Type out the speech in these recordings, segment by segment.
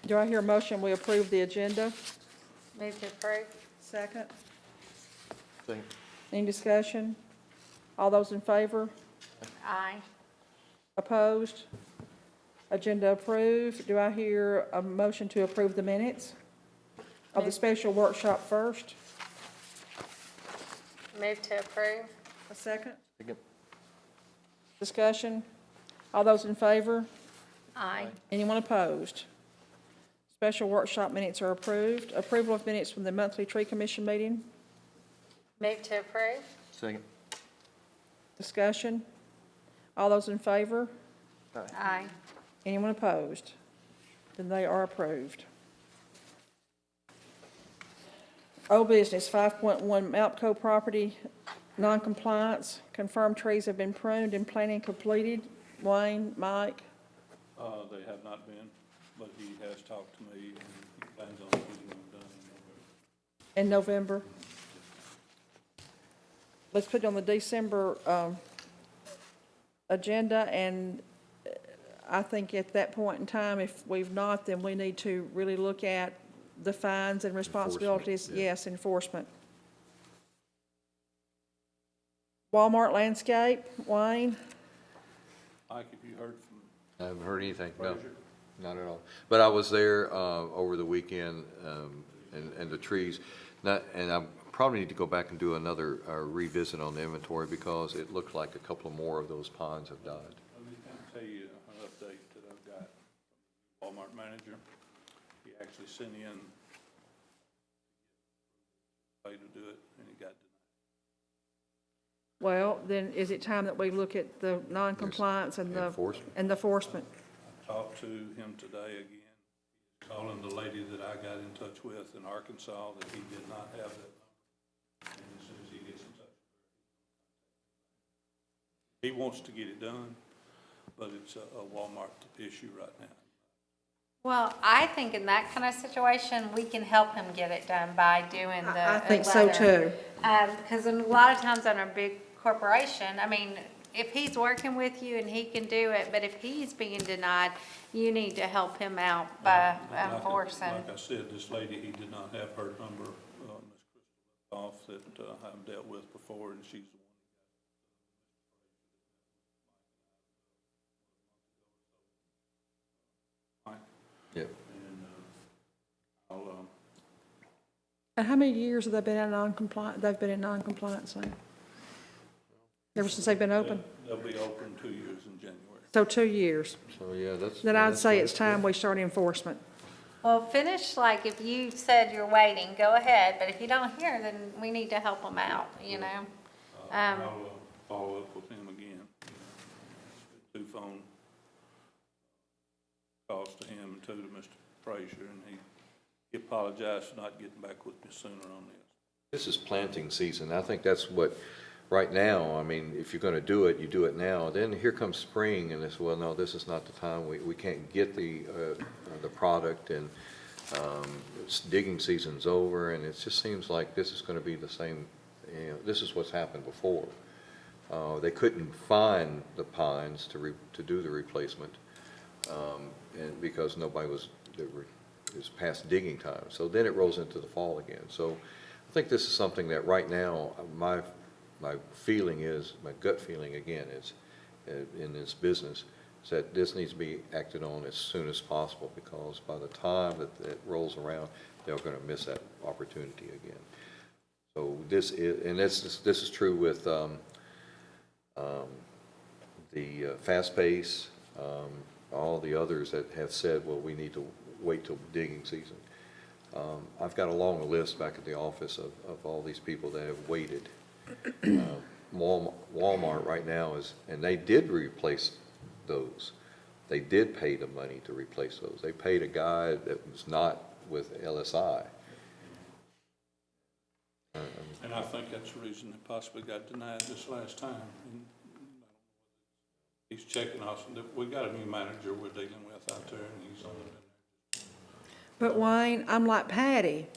Do I hear a motion, we approve the agenda? Move to approve. Second. Second. Any discussion? All those in favor? Aye. Opposed? Agenda approved. Do I hear a motion to approve the minutes of the special workshop first? Move to approve. A second. Second. Discussion? All those in favor? Aye. Anyone opposed? Special workshop minutes are approved. Approval of minutes from the monthly tree commission meeting? Move to approve. Second. Discussion? All those in favor? Aye. Anyone opposed? Then they are approved. Old business, 5.1 Malpco property, non-compliance. Confirmed trees have been pruned and planting completed. Wayne, Mike? They have not been, but he has talked to me, and he plans on getting them done in November. In November. Let's put it on the December agenda, and I think at that point in time, if we've not, then we need to really look at the fines and responsibilities. Enforcement, yeah. Yes, enforcement. Walmart landscape, Wayne? Mike, have you heard from I haven't heard anything, no, Frazier? not at all. But I was there over the weekend, and the trees, and I probably need to go back and do another revisit on the inventory because it looked like a couple more of those ponds have died. Let me kind of tell you an update that I've got from the Walmart manager. He actually sent in a way to do it, and he got denied. Well, then is it time that we look at the non-compliance and the Enforcement. enforcement? I talked to him today again. He's calling the lady that I got in touch with in Arkansas that he did not have that number. And as soon as he gets in touch with her, he wants to get it done, but it's a Walmart issue right now. Well, I think in that kind of situation, we can help him get it done by doing the. I think so too. Because a lot of times on a big corporation, I mean, if he's working with you and he can do it, but if he's being denied, you need to help him out by enforcing. Like I said, this lady, he did not have her number, Ms. Crystal off that I've dealt with before, and she's the one. Yeah. And I'll, And how many years have they been in non-compliant, they've been in non-compliance now? Ever since they've been open? they'll be open 2 years in January. So 2 years. So, yeah, that's. Then I'd that's say good. it's time we start enforcement. Well, finish, like, if you said you're waiting, go ahead, but if you don't hear, then we need to help them out, you know? I'll follow up with him again. 2 phone calls to him and 2 to Mr. Frazier, and he apologized for not getting back with me sooner on this. This is planting season. I think that's what, right now, I mean, if you're gonna do it, you do it now. Then here comes spring and it's, well, no, this is not the time. We can't get the product and digging season's over and it just seems like this is gonna be the same, you know, this is what's happened before. They couldn't find the pines to do the replacement and because nobody was, it was past digging time. So then it rolls into the fall again. So I think this is something that right now, my feeling is, my gut feeling again is, in this business, is that this needs to be acted on as soon as possible because by the time that it rolls around, they're going to miss that opportunity again. So this is, and this is true with the Fast Pace, all the others that have said, well, we need to wait till digging season. I've got a long list back at the office of all these people that have waited. Walmart right now is, and they did replace those. They did pay the money to replace those. They paid a guy that was not with LSI. And I think that's the reason it possibly got denied this last time. And he's checking us, we got a new manager we're dealing with out there, and he's But Wayne, I'm like Patty.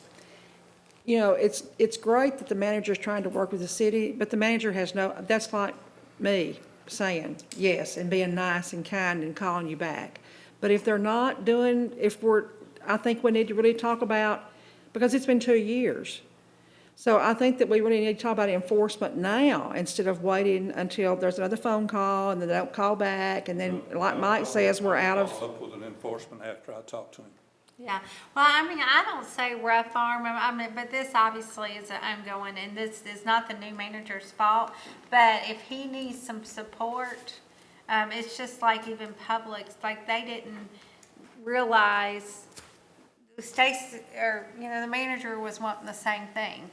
You know, it's great that the manager's trying to work with the city, but the manager has no, that's like me saying yes and being nice and kind and calling you back. But if they're not doing, if we're, I think we need to really talk about, because it's been 2 years. So I think that we really need to talk about enforcement now instead of waiting until there's another phone call and then they don't call back. And then, like Mike says, we're out I'll of, follow up with an enforcement after I talk to him. Yeah, well, I mean, I don't say rough arm, I mean, but this obviously is ongoing, and this is not the new manager's fault. But if he needs some support, it's just like even Publix, like they didn't realize, Stacy, or, you know, the manager was wanting the same thing.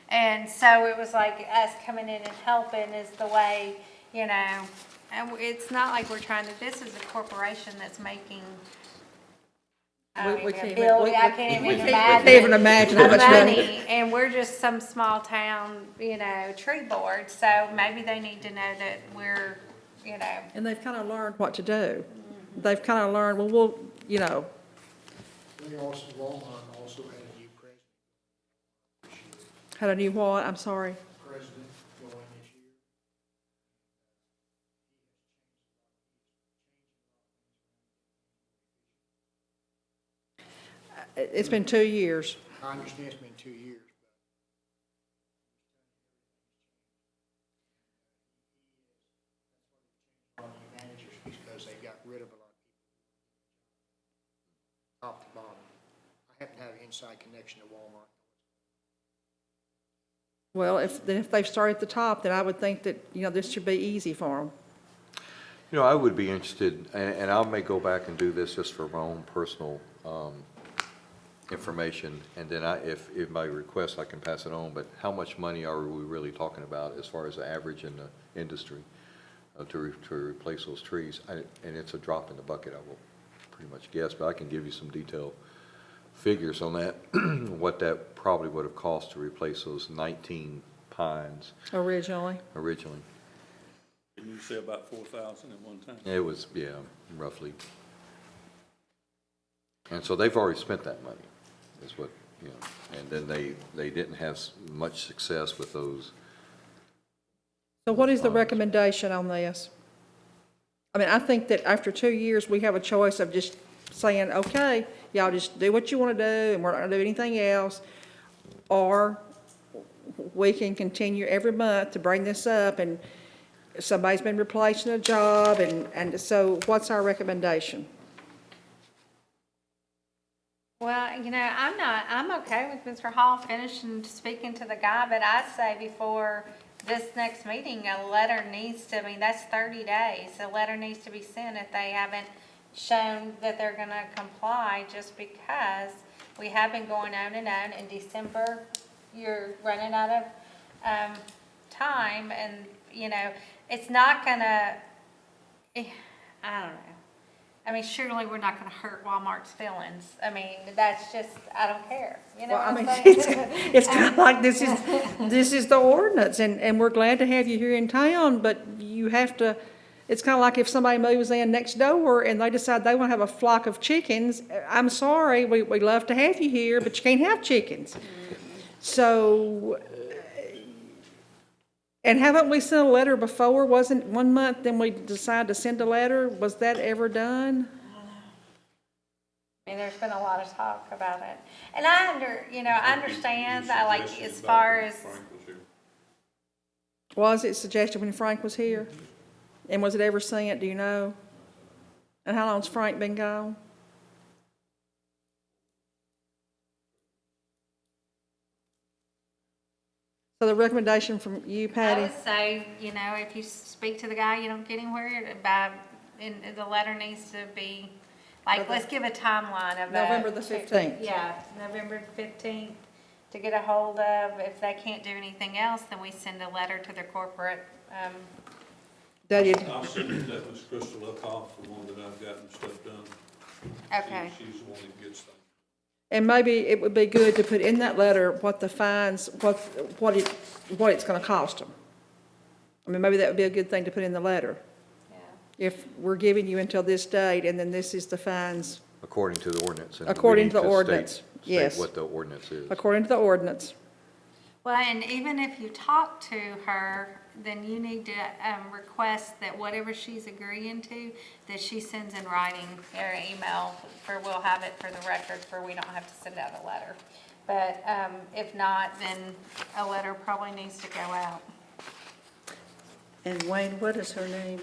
And so it was like us coming in and helping is the way, you know, and it's not like we're trying to, this is a corporation that's making, we can't I can't we even can't even imagine how much money. and we're just some small town, you know, tree board, so maybe they need to know that we're, you know. And they've kind of learned what to do. They've kind of learned, well, we'll, you know, They also, Walmart also had a new president had a new what, I'm sorry. going this year. It's been 2 years. I understand it's been 2 years, but on the managers because they got rid of a lot of people. Top to bottom. I happen to have an inside connection to Walmart. Well, if they've started at the top, then I would think that, you know, this should be easy for them. You know, I would be interested, and I may go back and do this just for my own personal information, and then if by request, I can pass it on, but how much money are we really talking about as far as the average in the industry to replace those trees? And it's a drop in the bucket, I will pretty much guess, but I can give you some detailed figures on that, what that probably would have cost to replace those 19 pines Originally. originally. Didn't you say about 4,000 at one time? It was, yeah, roughly. And so they've already spent that money, is what, you know, and then they didn't have much success with those. So what is the recommendation on this? I mean, I think that after 2 years, we have a choice of just saying, okay, y'all just do what you want to do, and we're not going to do anything else. Or we can continue every month to bring this up, and somebody's been replacing a job, and so what's our recommendation? Well, you know, I'm okay with Mr. Hall finishing speaking to the guy, but I'd say before this next meeting, a letter needs to, I mean, that's 30 days. A letter needs to be sent if they haven't shown that they're gonna comply, just because we have been going on and on. In December, you're running out of, time, and, you know, it's not gonna, I don't know. I mean, surely we're not gonna hurt Walmart's feelings. I mean, that's just, I don't care, you know Well, I what mean, I'm it's, saying? it's kind of like this is the ordinance, and we're glad to have you here in town, but you have to, it's kind of like if somebody moves in next door and they decide they want to have a flock of chickens, I'm sorry, we love to have you here, but you can't have chickens. So, and haven't we sent a letter before? Wasn't 1 month, then we decided to send a letter? Was that ever done? I mean, there's been a lot of talk about it. And I understand, I like, as far as, Was it suggested when Frank was here? And was it ever sent, do you know? And how long's Frank been gone? So the recommendation from you, I Patty? would say, you know, if you speak to the guy, you don't get anywhere, and the letter needs to be, like, let's give a timeline of that. November the 15th. Yeah, November 15th to get a hold of. If they can't do anything else, then we send a letter to their corporate, That is, I'll send it to Ms. Crystal Uphoff, the one that I've gotten stuff done. Okay. She's the one that gets things. and maybe it would be good to put in that letter what the fines, what it's gonna cost them. I mean, maybe that would be a good thing to put in the letter. yeah. If we're giving you until this date, and then this is the fines, According to the ordinance. and we According need to the state- ordinance, state yes. what the ordinance is. according to the ordinance. Well, and even if you talk to her, then you need to, request that whatever she's agreeing to, that she sends in writing or email, we'll have it for the records, where we don't have to send out a letter. But, if not, then a letter probably needs to go out. And Wayne, what is her name?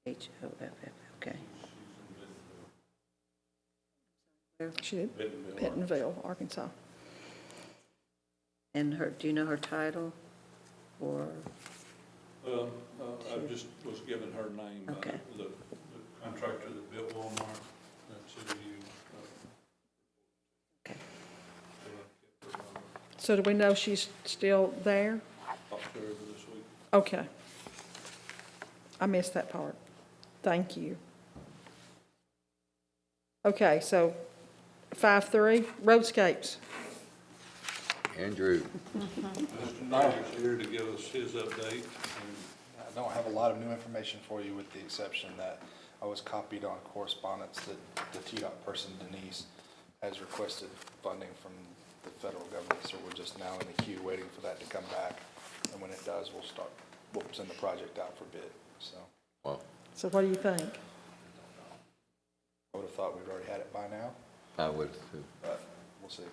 H-O-F-F, okay. She did Bentonville. Bentonville, Arkansas. And her, do you know her title? Or, Well, I just was given her name by Okay. the contractor that built Walmart. That's who you, okay. So do we know she's still there? talked to her this week. Okay. I missed that part. Thank you. Okay, so 5-3, roadscapes. Andrew, Mr. Knighter's here to give us his update. And I don't have a lot of new information for you, with the exception that I was copied on correspondence that the TDOT person, Denise, has requested funding from the federal government, so we're just now in the queue waiting for that to come back. And when it does, we'll send the project out for bid, so. well, So what do you think? I would have thought we'd already had it by now, I would too. but we'll see.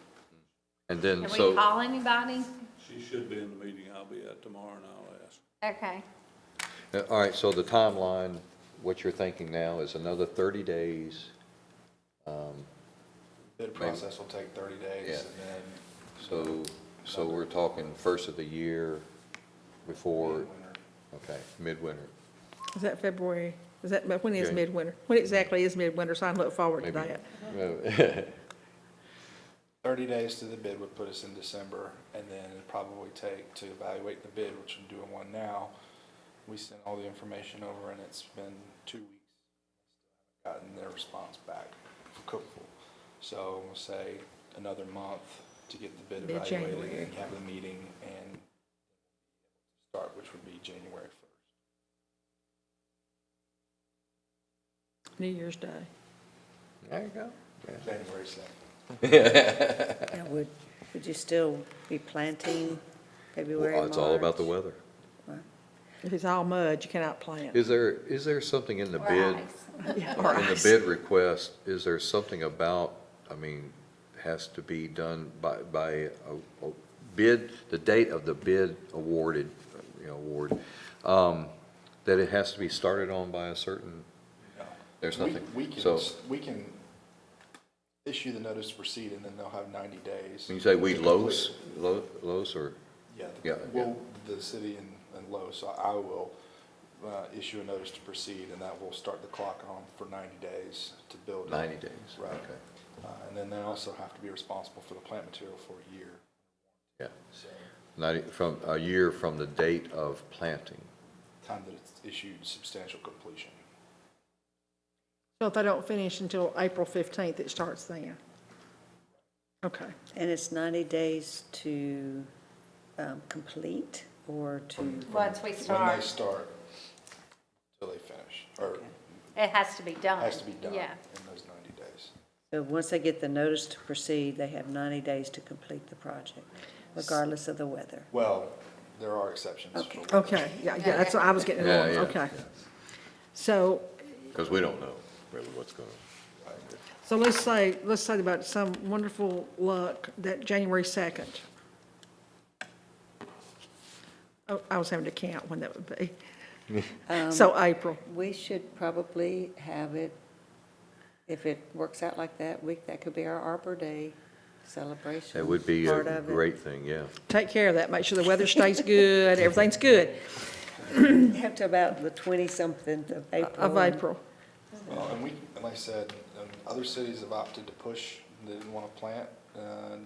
And then, Can we so, call anybody? she should be in the meeting I'll be at tomorrow, and I'll ask. Okay. all right, so the timeline, what you're thinking now is another 30 days. Bid process will take 30 days, Yeah. and then. So we're talking first of the year before, Winter. okay, midwinter. Is that February? Is that, when is Okay. midwinter? When exactly is midwinter, so I can look forward to Maybe. that? 30 days to the bid would put us in December, and then it'd probably take to evaluate the bid, which I'm doing one now. We sent all the information over, and it's been 2 weeks. Gotten their response back for Cookville. So we'll say another month to get the bid evaluated Mid-January. and have the meeting and start, which would be January 1st. New Year's Day. There you go. January 2nd. Now, would you still be planting February, Well, March? it's all about the weather. If it's all mud, you cannot plant. Is there something in the Or bid? ice. Yeah, or In the ice. bid request, is there something about, I mean, has to be done by a bid, the date of the bid awarded, award, that it has to be started on by a certain, No. there's nothing? We So, can issue the notice to proceed, and then they'll have 90 days. when you say we, to complete Lowe's, it. Lowe's or, Yeah, Yeah, well, the city and Lowe's, so I will issue a notice to proceed, and that will start the clock on for 90 days to build. it. 90 days? Right. Okay, And then they also have to be responsible for the plant material for a year. yeah. So, 90, from, a year from the date of planting. time that it's issued substantial completion. So if they don't finish until April 15th, it starts then? Okay. And it's 90 days to complete or to, Once we When they start, start, till they finish, or it has to be done. has to be done in Yeah. those 90 days. so once they get the notice to proceed, they have 90 days to complete the project, regardless of the weather? Well, there are exceptions. Okay. for weather. Okay, yeah, that's what I was getting Yeah, at. yeah. Okay. So, Because we don't know really what's going to. so let's say about some wonderful luck that January 2nd. Oh, I was having to count when that would be. So April. We should probably have it, if it works out like that, that could be our Arbor Day celebration. That would be part a of it. great thing, yeah. Take care of that. Make sure the weather stays good, everything's good Have to about the 20-something of April. of April. Well, and like I said, other cities have opted to push, they didn't want to plant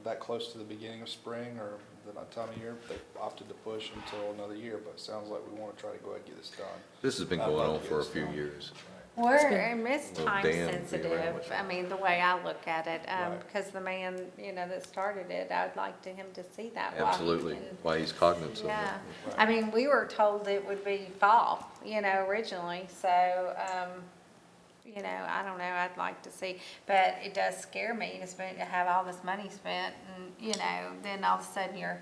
that close to the beginning of spring or that time of year. They opted to push until another year, but it sounds like we want to try to go ahead and get this done. This has been I'd going like on to get for a this few done. years. We're, and it's Well, time Dan would be around sensitive, with I mean, the way I look at it, Right. because the man, that started it, I'd like him to see that. while he Absolutely, can- why he's cognizant of Yeah, it. I mean, we were told it would be fall, originally, so, you know, I don't know, I'd like to see, but it does scare me to spend, to have all this money spent and, you know, then all of a sudden you're,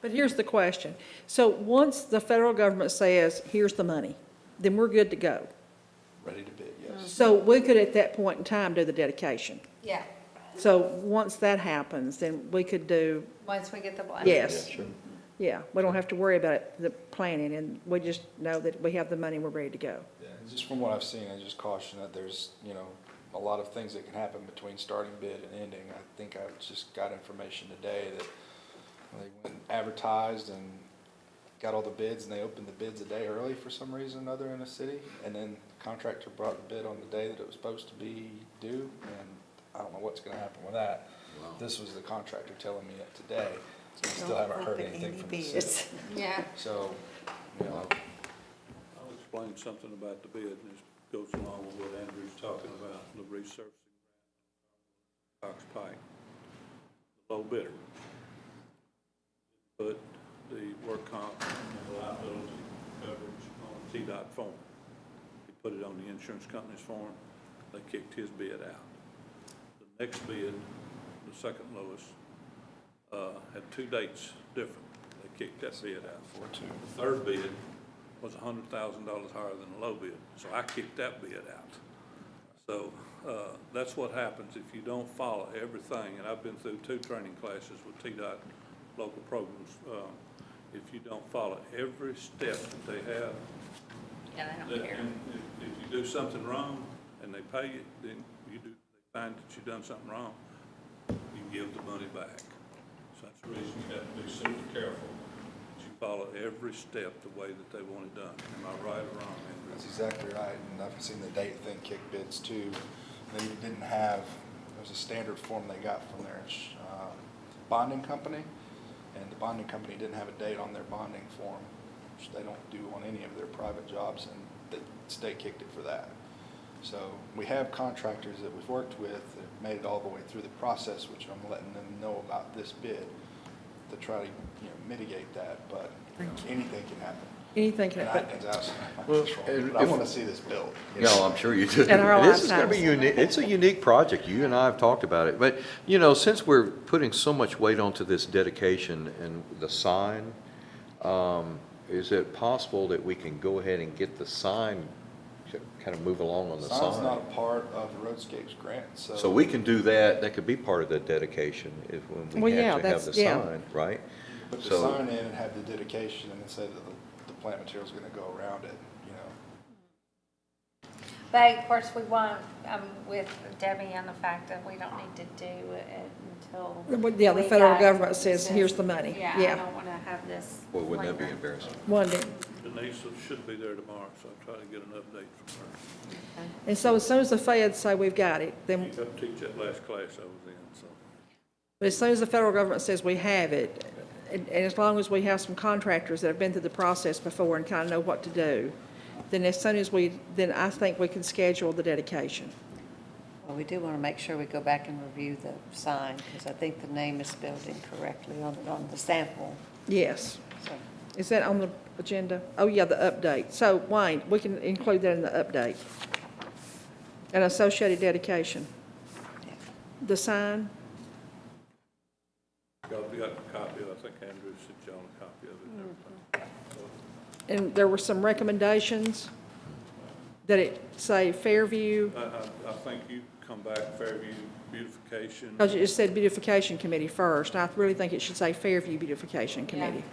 But here's the question. So once the federal government says, here's the money, then we're good to go. Ready to bid, yes. So we could at that point in time do the dedication. yeah, So once that happens, then we could do, once we get the blessing. yes. Yeah, we don't have to worry about it, the planning, and we just know that we have the money, we're ready to go. Yeah, and just from what I've seen, I just caution that there's, you know, a lot of things that can happen between starting bid and ending. I think I just got information today that they went and advertised and got all the bids, and they opened the bids a day early for some reason or other in the city, and then the contractor brought the bid on the day that it was supposed to be due, and I don't know what's gonna happen with that. This was the contractor telling me it today, so I still haven't heard anything from the city. Yeah, So, you know, I'll explain something about the bid, and this goes along with what Andrew's talking about, the resurfacing Cox Pike. Low bidder put the work comp and liability coverage on TDOT form. He put it on the insurance company's form, they kicked his bid out. The next bid, the second lowest, had 2 dates different, they kicked that bid out. The third bid was $100,000 higher than the low bid, so I kicked that bid out. So, that's what happens if you don't follow everything, and I've been through 2 training classes with TDOT local programs. If you don't follow every step that they have, yeah, they don't care. and if you do something wrong and they pay you, then they find that you've done something wrong, you give the money back. So that's the reason you have to be super careful that you follow every step the way that they want it done. Am I right or wrong, Andrew? that's exactly right, and I've seen the date thing kick bids too. They didn't have, there was a standard form they got from their bonding company, and the bonding company didn't have a date on their bonding form, which they don't do on any of their private jobs, and the state kicked it for that. So we have contractors that we've worked with that made it all the way through the process, which I'm letting them know about this bid to try to, you know, mitigate that, but anything can happen. Anything can And happen. it's outside my Well, control, and but I if- want to see this built. you No, know? I'm sure you do. In our This is gonna be lifetimes. unique, it's a unique project, you and I have talked about it, but, you know, since we're putting so much weight onto this dedication and the sign, is it possible that we can go ahead and get the sign, kind of move along on the Sign's not sign? a part of the Roadscapes grant, so. So we can do that could be part of the dedication, if when Well, we yeah, actually have the that's- yeah. sign, right? Put the So- sign in and have the dedication and then say that the plant material's gonna go around it, you know. But of course, we won't, with Debbie on the fact that we don't need to do it until. Yeah, the we federal got- government says, here's the money. Yeah, I Yeah. don't want to have this. Boy, wouldn't that be linger. embarrassing? One day. Denise should be there tomorrow, so I'll try to get an update from her. And so as soon as the feds say we've got it, then, She helped teach that last class I was in, so. but as soon as the federal government says we have it, and as long as we have some contractors that have been through the process before and kind of know what to do, then as soon as then I think we can schedule the dedication. Well, we do want to make sure we go back and review the sign, because I think the name is spelled incorrectly on the sample, Yes. so. Is that on the agenda? Oh, yeah, the update. So Wayne, we can include that in the update. An associated dedication. Yeah. The sign, Y'all got a copy of it, I think Andrew sent y'all a copy of it and everything. and there were some recommendations that it say Fairview, I think you come back, Fairview beautification. because it just said beautification committee first. And I really think it should say Fairview beautification committee.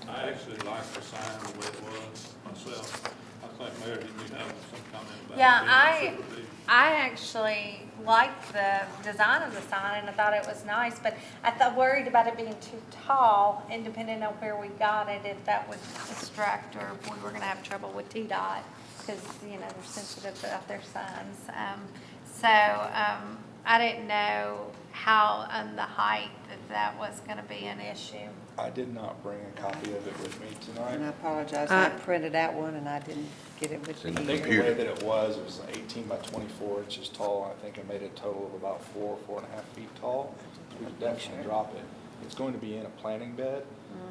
I actually like the sign the way it was myself. I think Mayor, didn't you have some comment about it? Yeah, being super big? I actually liked the design of the sign and I thought it was nice, but I thought, worried about it being too tall, independent of where we got it, if that would distract or if we were gonna have trouble with TDOT, because, you know, they're sensitive about their signs. I didn't know how, the height, that was gonna be an issue. I did not bring a copy of it with me And tonight. I apologize, I printed out one and I didn't get it with In me. the I think the computer. way that it was 18 by 24 inches tall. I think it made a total of about 4.5 feet tall. So we could definitely drop it. it's going to be in a planting bed.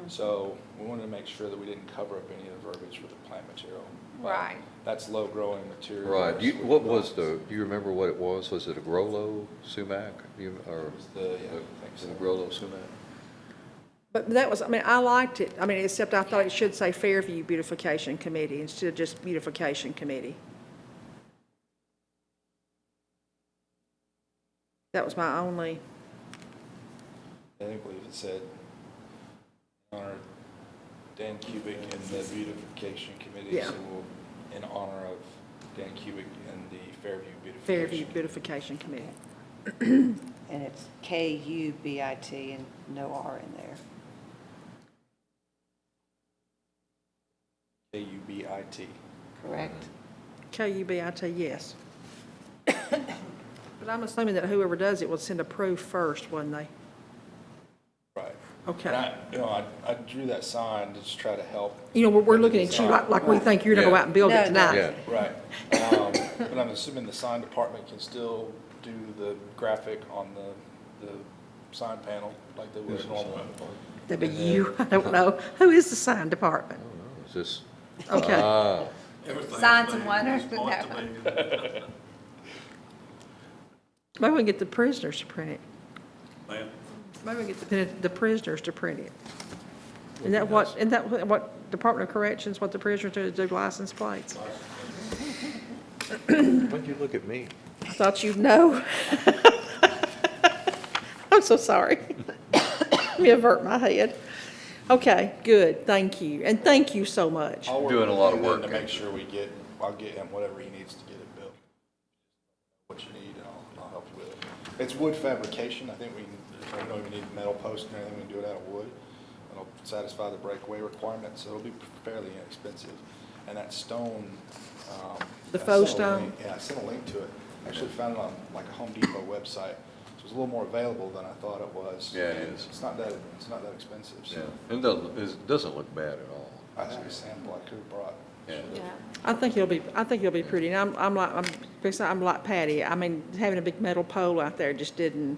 So we wanted to make sure that we didn't cover up any of the verbiage with the plant material. But Right. That's low-growing material. Right, so what was do you remember what it was? Was it a Grollo sumac? Or It was the, yeah, I think was so. it a Grollo sumac? But that was, I mean, I liked it. I mean, except I thought it should say Fairview Beautification Committee instead of just Beautification Committee. That was my only, I think believe it said, honor Dan Kubik and the beautification committee. Yeah. So we'll, in honor of Dan Kubik and the Fairview beautification. Fairview Beautification Committee. And it's K-U-B-I-T and no R in there. K-U-B-I-T. Correct? K-U-B-I-T, yes. But I'm assuming that whoever does it will send a proof first, wouldn't they? Right. Okay. And I drew that sign to just try to help. You know, we're looking at you like we think you're gonna go out and build No, it no. tonight. Yeah. Right. But I'm assuming the sign department can still do the graphic on the sign panel like they would normally. That'd be you, I don't know. Who is the sign department? Is this? Okay. Ah, Signs and wonders, no. Maybe we can get the prisoners to print it. Ma'am? Maybe we can get the prisoners to print it. Isn't that what Department of Corrections, what the prisoners do, is do license plates? why'd you look at me? I thought you'd know. I'm so sorry. Let me avert my head. Okay, good, thank you, and thank you so much. I'll work Doing a with lot of him then work, to ain't make sure I'll get him whatever he needs to get it built. What you need, and I'll help you with it. It's wood fabrication. I think we don't even need metal posts and everything. We can do it out of wood. It'll satisfy the breakaway requirements, so it'll be fairly inexpensive. And that stone. The I faux sent a stone? link- Yeah, I sent a link to it. I actually found it on like a Home Depot website. So it's a little more available than I thought it was. Yeah, it And is. It's not that expensive, so. Yeah, it doesn't look bad at all. I have a sample I could have brought. Yeah. Yeah. I think it'll be pretty, and I'm like Patty, I mean, having a big metal pole out there just didn't,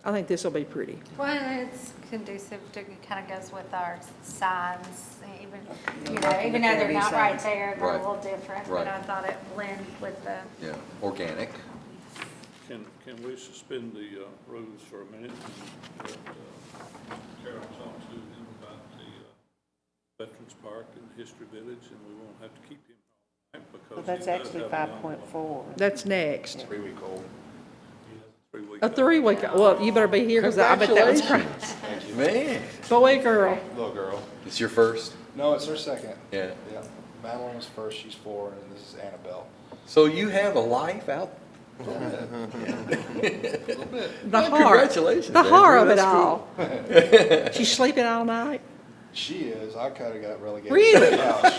I think this'll be pretty. Well, it's conducive to, it kind of goes with our signs, even, you know, even though they're not right there, they're a Right. little different, Right. but I thought it blended with the, Yeah, organic. Can we suspend the rules for a minute? And let Carol talk to him about the Veterans Park and History Village, and we won't have to keep him all night because Well, he that's does actually have a young one. 5.4. That's next. 3-week-old. He has a 3-week. A 3-week, well, you better be here, because I bet that was great. Thank you. Man. Boy, girl. Little girl. It's your first? No, it's her second. Yeah. Yeah. Madeline was first, she's 4, and this is Annabelle. So you have a life out? The Well, heart. congratulations, The heart of Andrew. it That's all. She's sleeping all night? She is, I kinda got relegated Really? to the couch.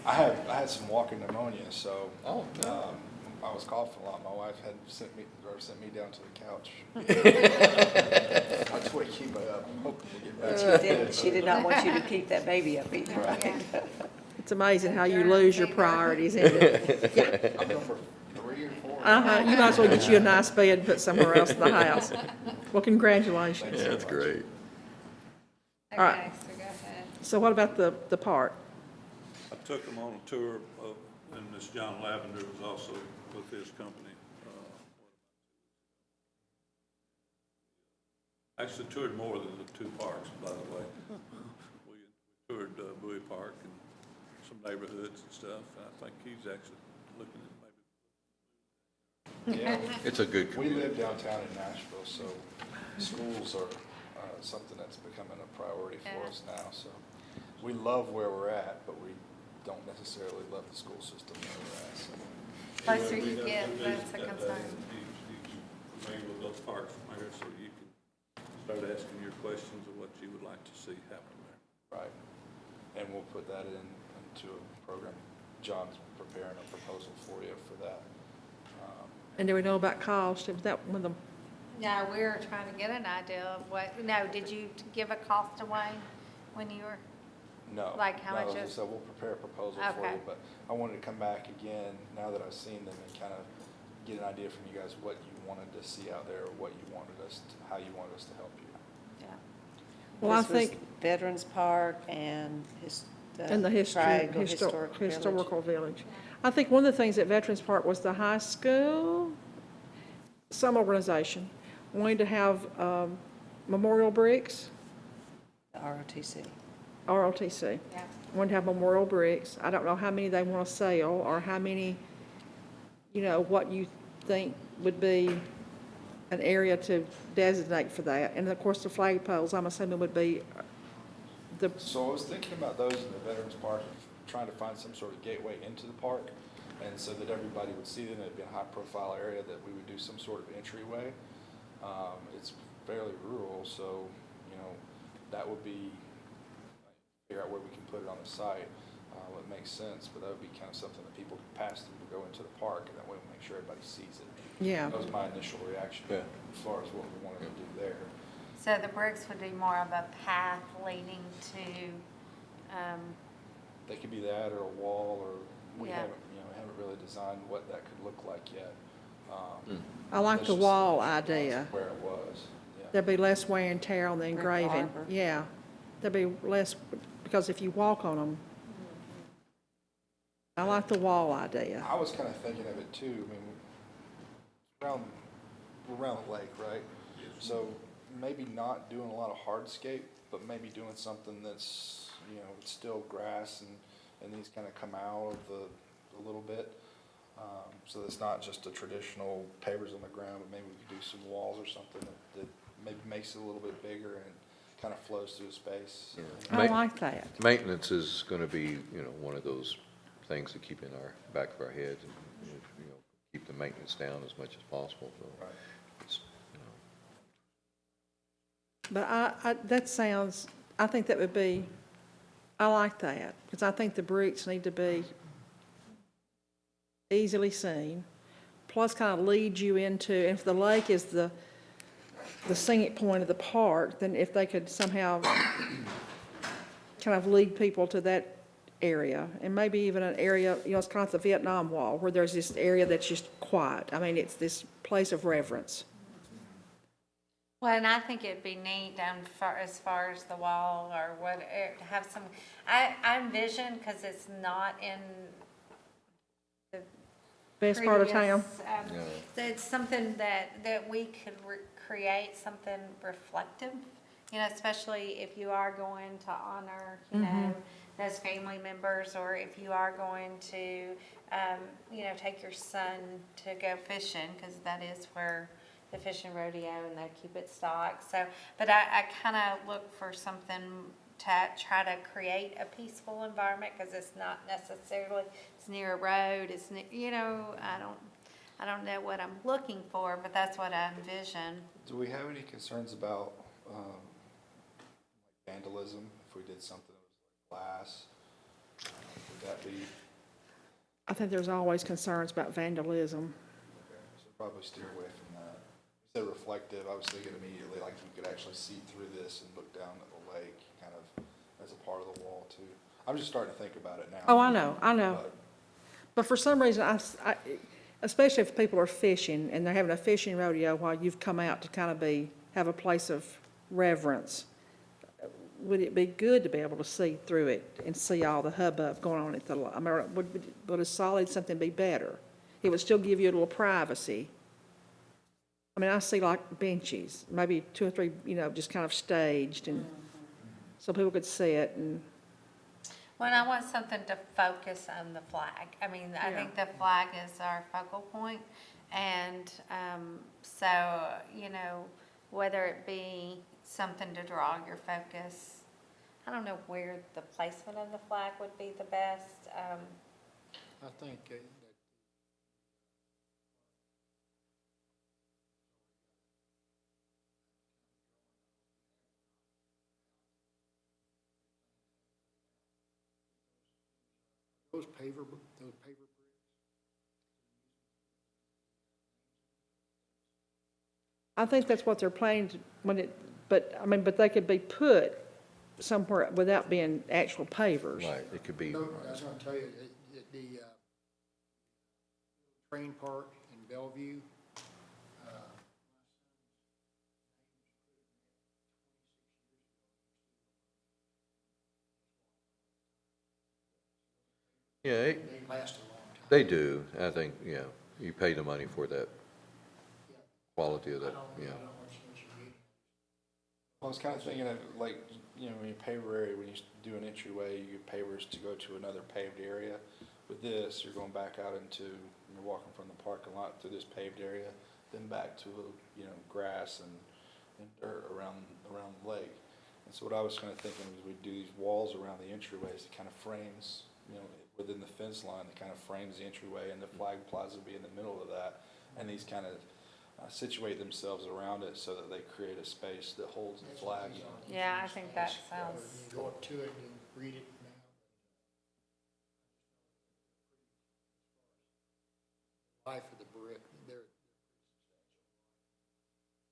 I had some walking pneumonia, so, Oh, no. I was coughing a lot. My wife had sent me down to the couch. I just want to keep it up. I'm hoping to get back. She did not want you to keep that baby up either. yeah. It's amazing how you lose your priorities, isn't it? I'm going for 3 or 4. Uh-huh, you might as well get you a nice bed and put somewhere else in the house. Well, congratulations. Yeah, that's great. All right. Okay, so go ahead. So what about the park? I took him on a tour of, and Miss John Lavender was also with his company. Actually toured more than the 2 parks, by the way. We toured Bowie Park and some neighborhoods and stuff. And I think he's actually looking at maybe. Yeah, It's a good we community. live downtown in Nashville, so schools are something that's becoming a priority for Yeah. us now. So we love where we're at, but we don't necessarily love the school system where we're at. So. Closer Anyway, you we get, have to that's a visit that concern. day, and he's familiar with those parks from there, so you can start asking your questions of what you would like to see happen there. Right. And we'll put that into a program. John's preparing a proposal for you for that. And do we know about cost? Was that one of them? No, we were trying to get an idea of what, no, did you give a cost away when you were? No. Like how no, much is- So we'll prepare a proposal for Okay. you, but I wanted to come back again, now that I've seen them, and kind of get an idea from you guys what you wanted to see out there, what you wanted us, how you wanted us to help you. Yeah. Well, I This was think, Veterans Park and in the Triangle historical village. I think one of the things at Veterans Park was the high school, some organization, wanting to have memorial bricks, The ROTC. ROTC. Yeah. Wanted to have memorial bricks. I don't know how many they want to sell or how many, what you think would be an area to designate for that. And of course, the flagpoles, I'm assuming would be the, So I was thinking about those in the Veterans Park, trying to find some sort of gateway into the park, and so that everybody would see them. It'd be a high-profile area that we would do some sort of entryway. It's fairly rural, so, that would be, figure out where we can put it on the site. What makes sense, but that would be kind of something that people could pass through to go into the park, and that way we make sure everybody sees it. yeah. That was my initial reaction Yeah. as far as what we wanted to do there. So the bricks would be more of a path leading to, They could be that or a wall, or we Yeah. haven't really designed what that could look like yet. I like Let's the just wall see idea. where it was, yeah. There'd be less wear and tear on the Brick engraving. arbor. Yeah. There'd be less, because if you walk on them, I like the wall idea. I was kind of thinking of it too. I mean, we're around the lake, right? So maybe not doing a lot of hardscape, but maybe doing something that's, it's still grass and these kind of come out of a little bit. So it's not just a traditional pavers on the ground, but maybe we could do some walls or something that maybe makes it a little bit bigger and kind of flows through space. Yeah. I like that. Maintenance is gonna be, one of those things to keep in our back of our heads, and, keep the maintenance down as much as possible, so. Right. it's, But I think that would be, I like that, because I think the bricks need to be easily seen, plus kind of lead you into, and if the lake is the scenic point of the park, then if they could somehow kind of lead people to that area, and maybe even an area, it's kind of the Vietnam Wall, where there's this area that's just quiet. I mean, it's this place of reverence. well, and I think it'd be neat as far as the wall or what, to have some, I envision, because it's not in the Best part of town. previous, it's something that we could create something reflective, especially if you are going to honor, those family members, or if you are going to, take your son to go fishing, because that is where the fishing rodeo and they keep it stocked. So, but I kind of look for something to try to create a peaceful environment, because it's not necessarily, it's near a road, I don't know what I'm looking for, but that's what I envision. Do we have any concerns about vandalism? If we did something that was like glass, would that be? I think there's always concerns about vandalism. Okay, so probably steer away from that. You said reflective, I was thinking immediately like you could actually see through this and look down at the lake, kind of as a part of the wall too. I'm just starting to think about it now. Oh, I know. But But for some reason, especially if people are fishing and they're having a fishing rodeo while you've come out to kind of have a place of reverence, would it be good to be able to see through it and see all the hubbub going on at the, I mean, would a solid something be better? It would still give you a little privacy. I mean, I see like benches, maybe 2 or 3, just kind of staged, and so people could see it and. Well, and I want something to focus on the flag. I mean, I Yeah. think the flag is our focal point. And so, whether it be something to draw your focus, I don't know where the placement of the flag would be the best. I think that those paver bricks, I think that's what they're planning to, but they could be put somewhere without being actual pavers. Right, it could be, no, I was gonna tell you, the train park in Bellevue, Yeah, They last a long time. they do. I think, yeah, you pay the money for that quality of I that, don't, I yeah. don't know what you're getting. I was kind of thinking of like, you know, when you paver area, when you do an entryway, you get pavers to go to another paved area. With this, you're going back out into, you're walking from the parking lot through this paved area, then back to, you know, grass and dirt around the lake. And so what I was kind of thinking was we'd do these walls around the entryways that kind of frames, you know, within the fence line that kind of frames the entryway, and the flag plaza would be in the middle of that. And these kind of situate themselves around it so that they create a space that holds the flag. Yeah, I think that sounds, You go up to it and you read it now. Life of the brick, they're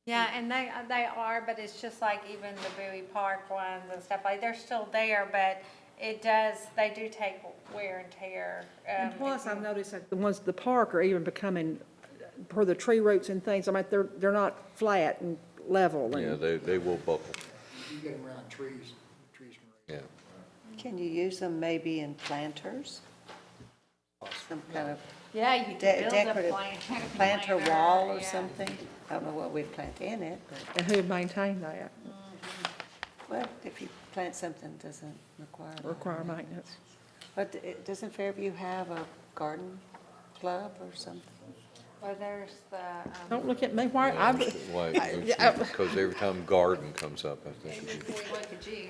yeah, and they are, but it's just like even the Bowie Park ones and stuff, like, they're still there, but they do take wear and tear. And plus, I've noticed that the ones at the park are even becoming, per the tree roots and things, I mean, they're not flat and level Yeah, and, they will buckle, you get them around trees, the trees can raise. yeah. Can you use them maybe in planters? Some kind of Yeah, you could build a decorative planter planter, wall or yeah. something? I don't know what we'd plant in it, but, and who maintain that, well, if you plant something, it doesn't require maintenance. But doesn't Fairview have a garden club or something? Well, there's the, Don't look at me, why, I, Because every time garden comes up, I think. look at you,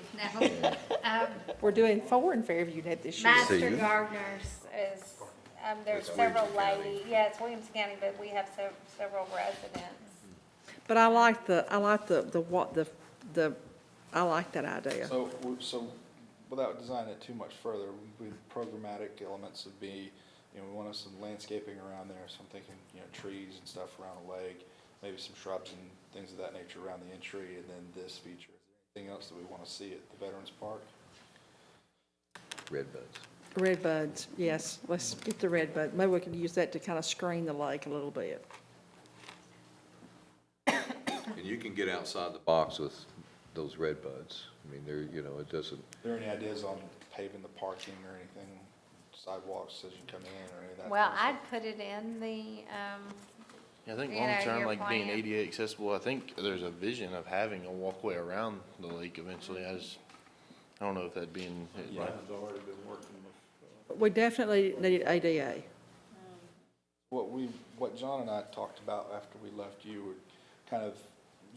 no. we're doing 4 in Fairview net this year. See Master you? Gardeners is, there's That's several Williamson County. ladies, yeah, it's Williams County, but we have several residents. But I like the I like that idea. So without designing it too much further, with programmatic elements would be, you know, we want some landscaping around there, so I'm thinking, you know, trees and stuff around the lake, maybe some shrubs and things of that nature around the entry, and then this feature. Is there anything else that we want to see at the Veterans Park? Redbuds. Red buds, yes, let's get the red bud. Maybe we can use that to kind of screen the lake a little bit. And you can get outside the box with those redbuds. I mean, they're, you know, it doesn't, Are there any ideas on paving the parking or anything, sidewalks as you come in or any of that? Well, kind of I'd put it in the, I think you know, long-term, your like being plan. ADA accessible, I think there's a vision of having a walkway around the lake eventually. I don't know if that'd be in, Brian's already been working with, We definitely need ADA. What John and I talked about after we left you were kind of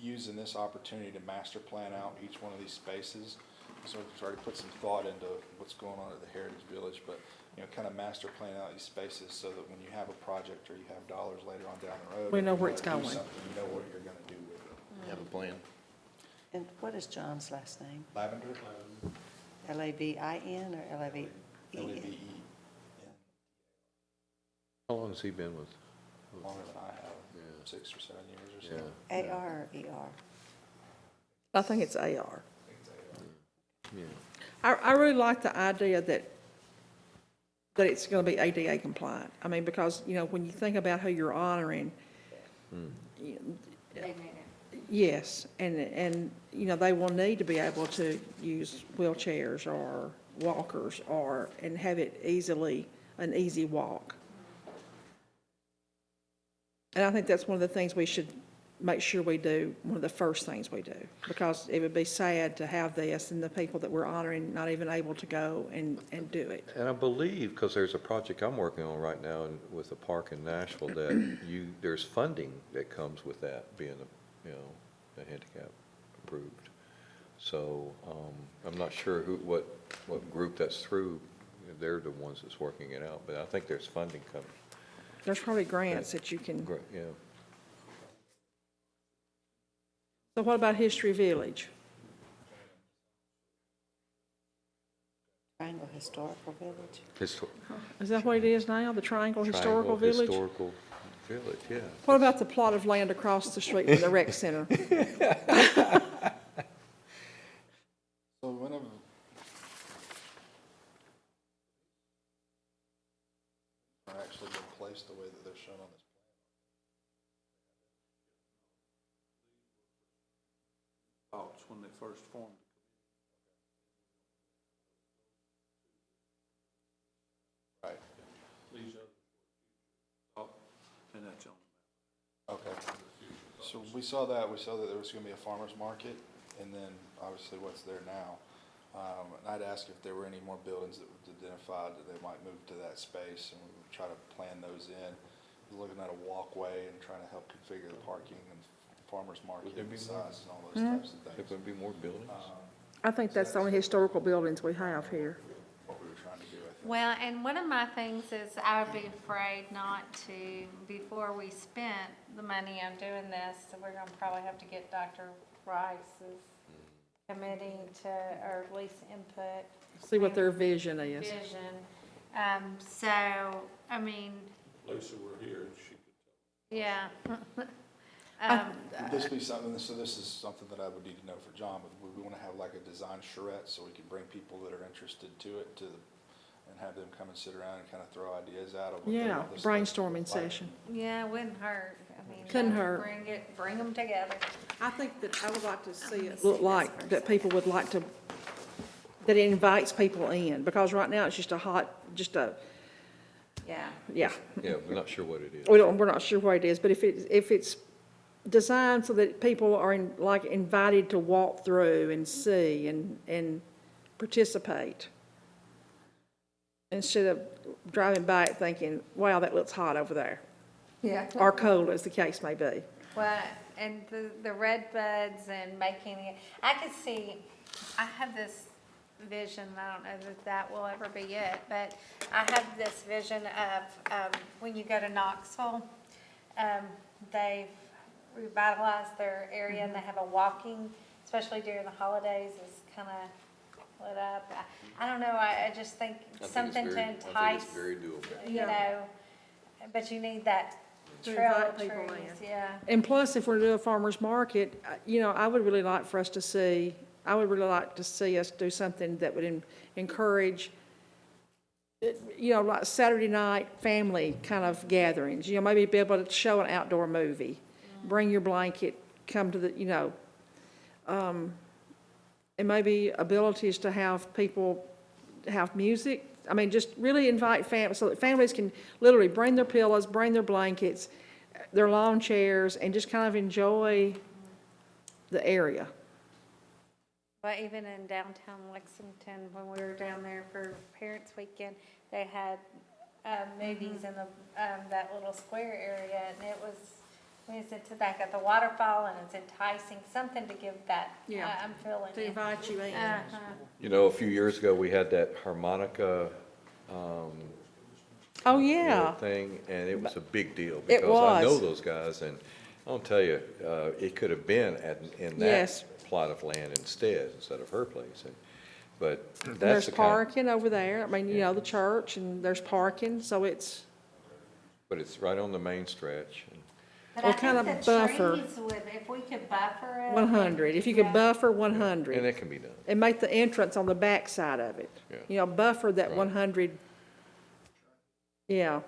using this opportunity to master plan out each one of these spaces. So we've already put some thought into what's going on at the Heritage Village, but, you know, kind of master plan out these spaces so that when you have a project or you have dollars later on down the road. We know or you where it's wanna do going. something, You know what you're gonna do with it. have a plan. And what is John's last name? Lavender? Lavin or Lavie? L-A-V-E. how long has he been with? Longer than I have, Yeah. 6 or 7 years or Yeah. so. A-R or E-R? I think it's AR. Yeah. I really like the idea that it's going to be ADA compliant. I mean, because, you know, when you think about who you're honoring, they made it. yes, and, you know, they will need to be able to use wheelchairs or walkers and have it an easy walk. And I think that's one of the things we should make sure we do, one of the first things we do, because it would be sad to have this and the people that we're honoring not even able to go and do it. And I believe, because there's a project I'm working on right now with the park in Nashville, that there's funding that comes with that being, the handicap approved. So, I'm not sure what group that's through. They're the ones that's working it out, but I think there's funding coming. There's probably grants that you can. Yeah. So what about History Village? Triangle Historical Village? Is that what it is now, the Triangle Historical Village? Historical Village, yeah. What about the plot of land across the street from the rec center? So whenever. Are actually been placed the way that they're shown on this thoughts when they first formed. So we saw that there was gonna be a farmer's market, and then obviously what's there now. And I'd ask if there were any more buildings that were identified that they might move to that space, and we would try to plan those in. Looking at a walkway and trying to help configure the parking and farmer's market there be size and all those types of There things. going to be more buildings? I think that's the only historical buildings we have here. What we were trying to do, I think. Well, and one of my things is I would be afraid not to, before we spent the money on doing this, so we're gonna probably have to get Dr. Rice's committee to, or at least input. See what their vision is. Vision. So, I mean, Lisa were here, and she could yeah. Would this be something, so this is something that I would need to know for John, but we want to have like a design charrette so we can bring people that are interested to it and have them come and sit around and kind of throw ideas out of what they Yeah, want this stuff brainstorming to look like. session. Yeah, it wouldn't hurt. I mean, Couldn't hurt. Bring them together. I think that I would like to see gonna it see look this like, first. that people would like to, that it invites people in, because right now it's just a hot, just a, Yeah. yeah. Yeah, we're not sure what it is. We're not sure what it is, but if it's designed so that people are like invited to walk through and see and participate, instead of driving by it thinking, wow, that looks hot over there, Yeah. or cold, as the case may be. Well, and the red buds and making it, I could see, I have this vision, I don't know that will ever be it, but I have this vision of, when you go to Knoxville, they've revitalized their area and they have a walking, especially during the holidays, is kind of lit up. I don't know, I just think something to I think entice, it's very doable. you know, but you need that To trail invite of people trees, in. yeah. And plus, if we're doing a farmer's market, I would really like for us to see, I would really like to see us do something that would encourage, like Saturday night family kind of gatherings, maybe be able to show an outdoor movie, bring your blanket, come to the, and maybe abilities to have people have music. I mean, just really invite families, so that families can literally bring their pillows, bring their blankets, their lawn chairs, and just kind of enjoy the area. Well, even in downtown Lexington, when we were down there for Parents Weekend, they had movies in the, that little square area, and it was, it's back at the waterfall, and it's enticing, something to give that, Yeah. I'm feeling To it. invite you in. Uh-huh. A few years ago, we had that harmonica Oh, yeah. thing, and it was a big deal. It Because I know was. those guys, and I'll tell you, it could have been in that Yes. plot of land instead of her place. But And that's there's the kind, parking over there. I mean, the church, and there's parking, so it's, but it's right on the main stretch. And But Or I kind think of the buffer. trees would, if we could buffer it. 100. If you could Yeah. buffer And 100, that can be done. and make the entrance on the back side of it. Yeah. Buffer that Right. 100, yeah.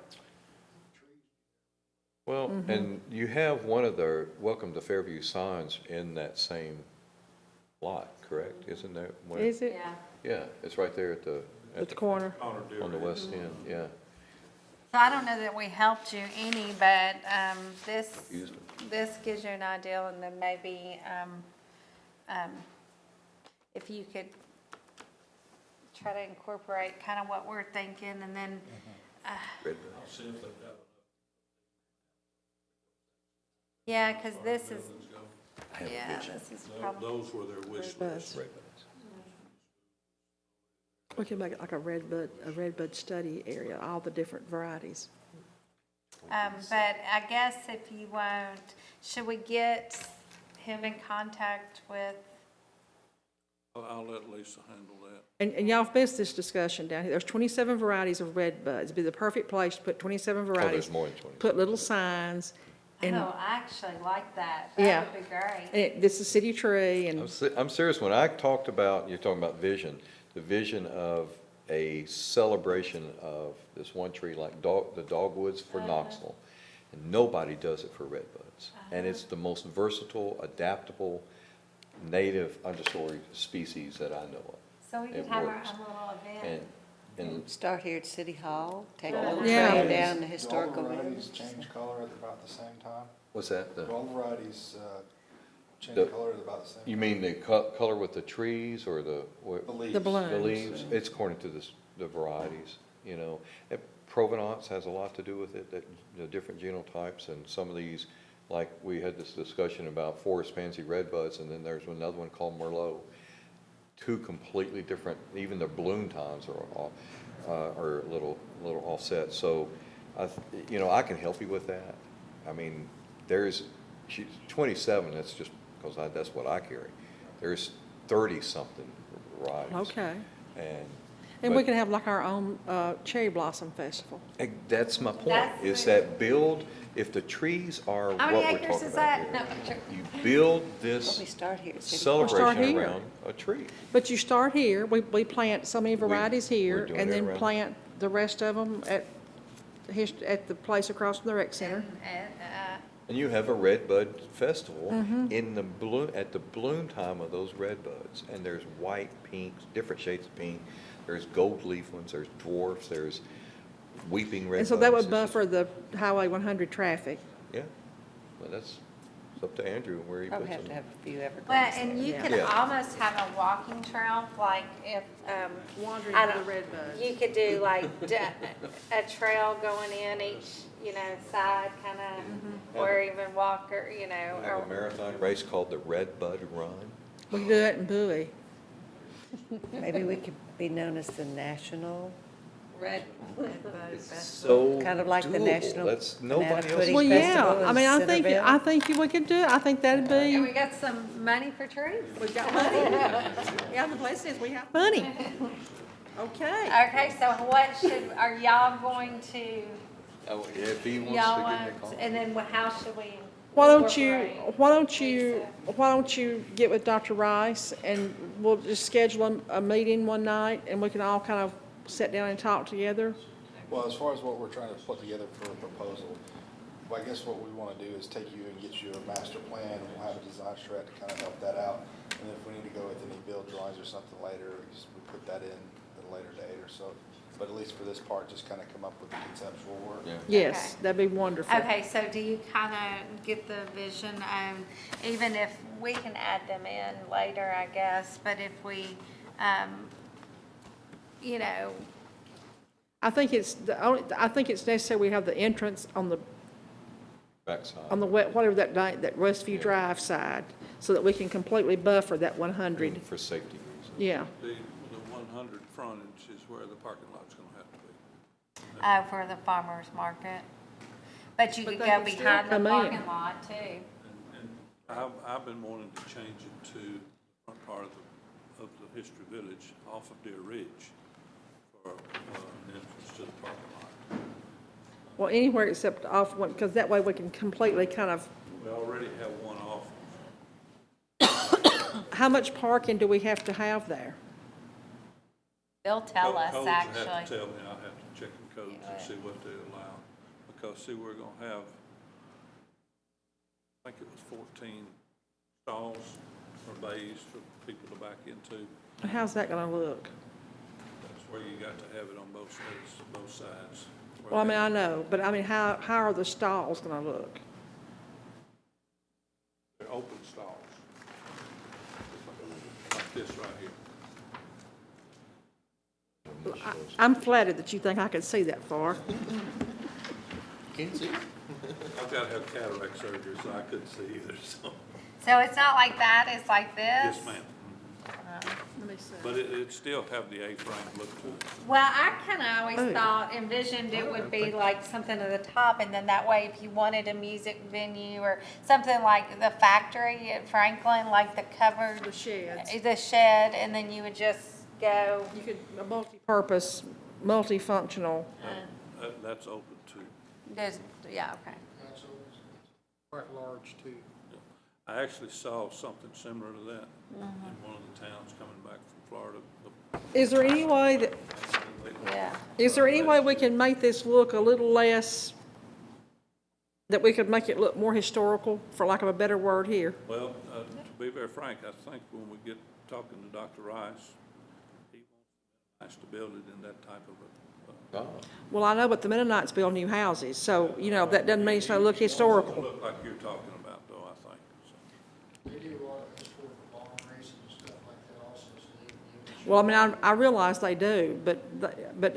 Well, and you have one of the Welcome to Fairview signs in that same lot, correct? Isn't that one? Is it? Yeah. Yeah, it's right there At the corner? honor deer. on the west end, yeah. So I don't know that we helped you any, but, this. Used it. This gives you an idea, and then maybe, if you could try to incorporate kind of what we're thinking, and then, Red I'll see if they've got enough. yeah, because this is, I have a yeah, vision. this is probably, Those were their wish Buzz. lists. Red buds. We could make it like a redbud study area, all the different varieties. but I guess if you won't, should we get him in contact with, I'll let Lisa handle that. And y'all have missed this discussion down here. There's 27 varieties of red buds. It'd be the perfect place to put 27 Oh, varieties. there's more than 20. Put little signs, and, oh, I actually like that. Yeah. That would be great. this is city tree, and, I'm serious, when I talked about, you're talking about vision, the vision of a celebration of this one tree, like the dogwoods for Knoxville, and nobody does it for redbuds. And it's the most versatile, adaptable, native understory species that I know of. So we could It have our works. own little And event. And Start here at City Hall, take a little Yeah. train down the Do all historical the varieties buildings. change color at about the same time? what's that? Do all the varieties change The- color at about the same? You mean the color with the trees or the, what? The leaves? The balloons. The leaves, it's according to the varieties, you know. Provenance has a lot to do with it, that, the different genotypes, and some of these, like, we had this discussion about forest pansy redbuds, and then there's another one called Merlot. Two completely different, even the bloom times are a little offset, so, you know, I can help you with that. I mean, she's 27, that's just, because that's what I carry. There's 30-something varieties. Okay. And we but- can have like our own cherry blossom festival. That's my point, That's is the- that build, if the trees are what How we're many talking acres is about that? here, No, I'm joking. you build Well, this we start here at City. Start celebration here. around a tree. But you start here, we plant so many varieties we're here, doing and it then around- plant the rest of them at the place across from the rec center. And, And you have a red bud festival Mm-hmm. in the bloom, at the bloom time of those red buds. And there's white, pinks, different shades of pink. There's gold leaf ones, there's dwarfs, there's weeping red And buds. so that would It's just- buffer the Highway 100 traffic. Yeah, well, it's up to Andrew where he puts Probably them. have to have a few evergreens. well, and you Yeah. could Yeah. almost have a walking trail, like if, Wandering I through the don't- red buds. you could do like a trail going in each, side, kind of, or even walk, or, We have a or, marathon race called the Red Bud Run. We can do it in Bowie. Maybe we could be known as the National, red. So kind of like the doable. National That's Banana nobody else. Pudding Well, Festival yeah, I in mean, I Centerville. think we could do it. I think that'd And be, we got some money for trees. we've got money. Yeah, the place says we have money. Okay. Okay, so are y'all going to, Oh, yeah, if he wants to y'all give me a want, call. and then how should we? Why don't incorporate? why don't you get with Dr. Rice and we'll just schedule a meeting one night and we can all kind of sit down and talk together? Well, as far as what we're trying to put together for a proposal, well, I guess what we want to do is take you and get you a master plan, and we'll have a design strat to kind of help that out. And if we need to go with any build drawings or something later, we put that in at a later date or so. But at least for this part, just kind of come up with the conceptual work. Yeah. Yes, Okay. that'd be wonderful. Okay, so do you kind of get the vision, even if we can add them in later, I guess, but if we, I think it's necessary we have the entrance on the Backside. whatever that Westview Drive side, so that we can completely buffer that 100. For safety reasons. Yeah, The 100 frontage is where the parking lot's gonna have to be. for the farmer's market. But you But could they go can still behind the come in. parking lot too. And I've been wanting to change it to the front part of the History Village off of Deer Ridge for an entrance to the parking lot. well, anywhere except off one, because that way we can completely kind of, We already have one off. how much parking do we have to have there? They'll tell us, Codes will have to actually. tell me, I'll have to check the codes and see what they allow. Because, see, we're gonna have, I think it was 14 stalls or bays for people to back into. How's that gonna look? That's where you got to have it on both sides. Well, I mean, I know, but I mean, how are the stalls gonna look? They're open stalls. Like this right here. I'm flattered that you think I can see that far. Can't see. I've got to have cataract surgery, so I couldn't see either, so. So it's not like that, it's like this? Yes, ma'am. Let me see. But it still have the A-frame look to it. Well, I kind of always Oh. envisioned it would be like something at the top, and then that way, if you wanted a music venue or something like the factory at Franklin, like the covered. The sheds. The shed, and then you would just go, You could, a multi-purpose, multifunctional, That's open too. yeah, okay. That's quite large too. I actually saw something similar to that in one of the towns coming back from Florida. is there any way that, Yeah. is there any way we can make this look a little less, that we could make it look more historical, for lack of a better word here? Well, to be very frank, I think when we get talking to Dr. Rice, he wants nice to build it in that type of a, Oh, Well, I know, but the Mennonites build new houses, so, you know, that doesn't mean it's gonna look historical. look like you're talking about though, I think, so. They do a lot of historical barn races and stuff like that also, so they. Well, I mean, I realize they do, but